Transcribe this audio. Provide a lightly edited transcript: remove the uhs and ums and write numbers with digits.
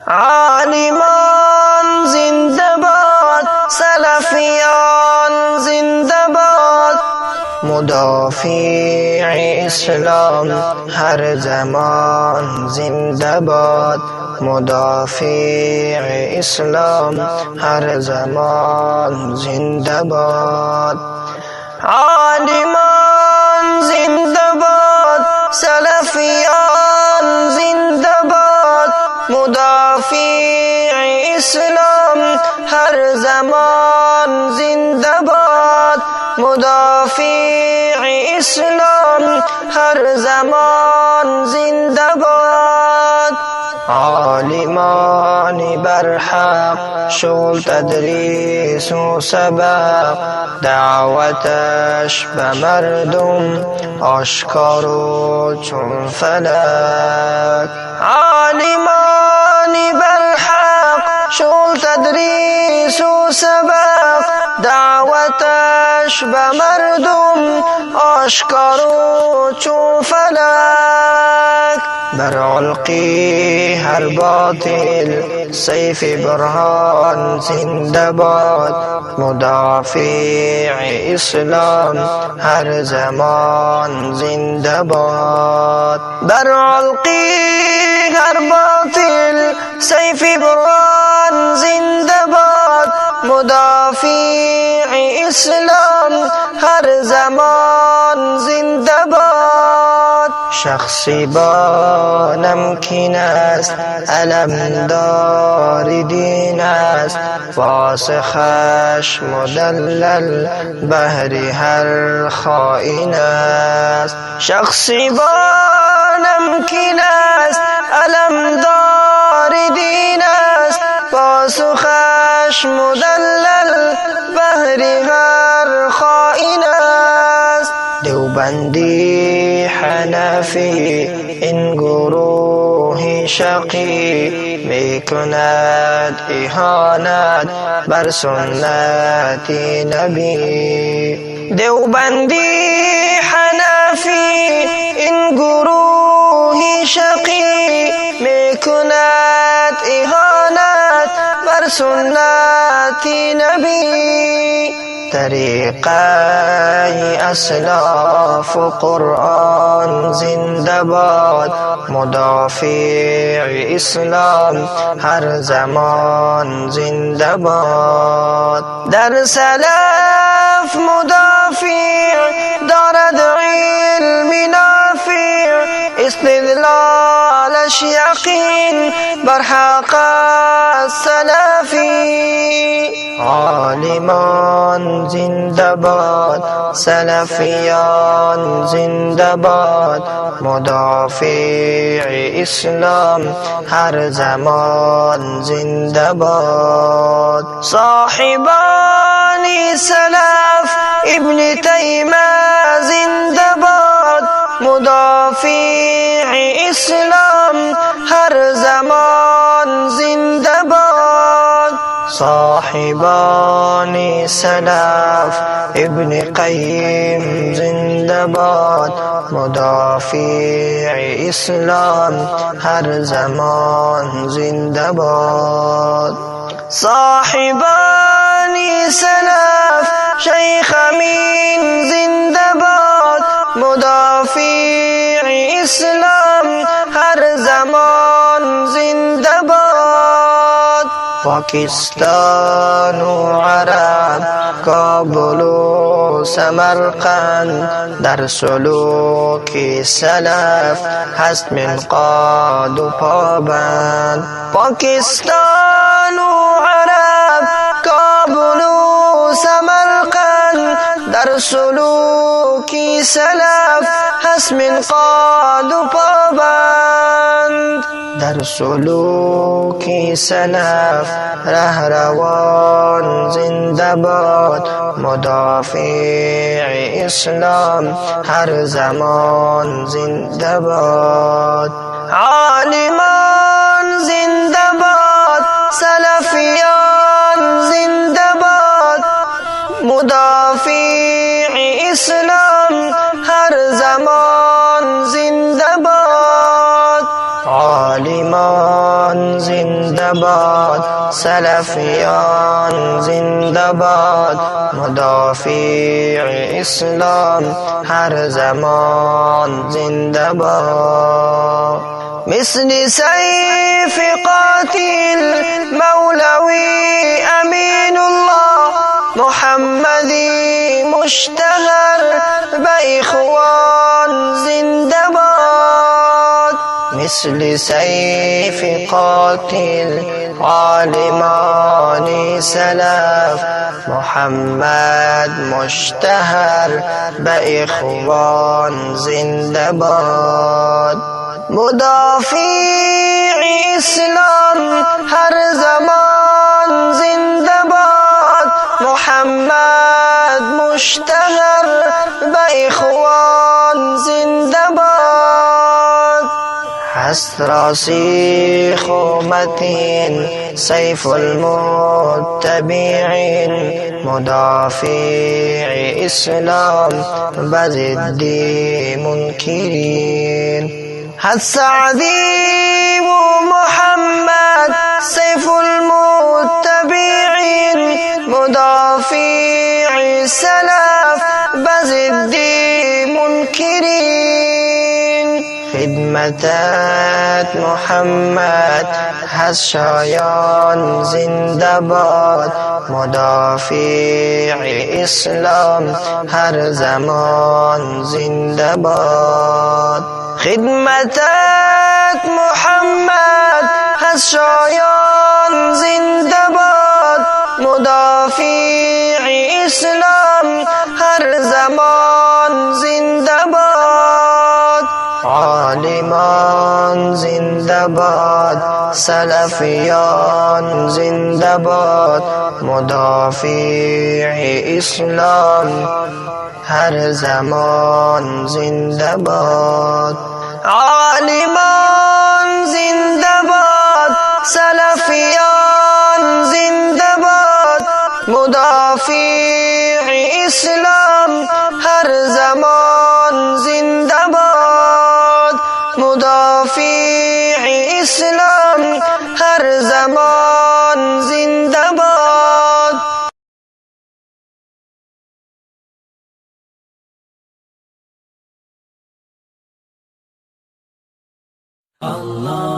عالمان زنده‌باد، سلفیان زنده‌باد، مدافع اسلام هر زمان زنده‌باد، مدافع اسلام هر زمان زنده‌باد. عالمان زنده‌باد، سلفیان زنده‌باد، مدافع اسلام هر زمان زنده‌باد، مدافع اسلام هر زمان زنده‌باد. عالمان برحق شغل تدریس و سبق، دعوتش به مردم آشکار و چون فلک. عالمان برحق شغل تدریس و سبق، دعوتش به مردم آشکار و چون فلک. بر علقی هر باطل سیف برهان زنده‌باد، مدافع اسلام هر زمان زنده‌باد. بر علقی هر باطل سیف برهان زنده‌باد، مدافع اسلام هر زمان زنده‌باد. شخصی با نمکین است، علمدار دین است، واسخش مدلل بهر هر خائن است. شخصی با نمکین است، علمدار دین است، واسخش مدلل بهر هر خائن است. دیوبندی، حنفی، این گروه شقی میکند اهانت بر سنت نبی. دیوبندی، حنفی، این گروه شقی میکند اهانت بر سنت نبی. طریقه اسلاف و قرآن زنده‌باد، مدافع اسلام هر زمان زنده‌باد. در سلف مدافع دارد علم نافع، استدلالش یقین بر حق سلفی. عالمان زنده‌باد، سلفیان زنده‌باد، مدافع اسلام هر زمان زنده‌باد. صاحبان سلف ابن تیمیه زنده‌باد، مدافع اسلام هر زمان زنده‌باد. صاحبان سلف ابن قیم زنده‌باد، مدافع اسلام هر زمان زنده‌باد. صاحبان سلف شیخ امین زنده‌باد، مدافع اسلام هر زمان زنده‌باد. پاکستان و عرب، کابل و سمرقند، در سلوک سلف هست منقاد و پابند. پاکستان و عرب، کابل و سمرقند، در سلوک سلف هست منقاد و پابند. در سلوک سلف رهروان زنده‌باد، مدافع اسلام هر زمان زنده‌باد. عالمان زنده‌باد، سلفیان زنده‌باد، مدافع اسلام هر زمان زنده‌باد. عالمان زنده‌باد. زنده‌باد سلفیان زنده‌باد مدافع اسلام هر زمان زنده‌باد مثل سيف قاتل مولوي أمين الله محمدي مشتهر بإخوان زنده‌باد مثل سيف قاتل عالمان سلف محمد مشتهر بإخوان زنده‌باد مدافع اسلام هر زمان زنده‌باد محمد مشتهر بإخوان زنده‌باد هست راسخ و متین سیف المتبعین مدافع اسلام بضد منکرین هست سعدی و محمد سیف المتبعین مدافع سلف بضد منکرین خدمتت محمد هست شایان زنده‌باد مدافع اسلام هر زمان زنده‌باد خدمتت محمد هست شایان زنده‌باد مدافع اسلام هر زمان زنده‌باد عالمان زنده‌باد سلفیان زنده‌باد مدافع اسلام هر زمان زنده‌باد عالمان زنده‌باد سلفیان زنده‌باد مدافع اسلام هر زمان زنده‌باد مدافع اسلام هر زمان زنده‌باد Allah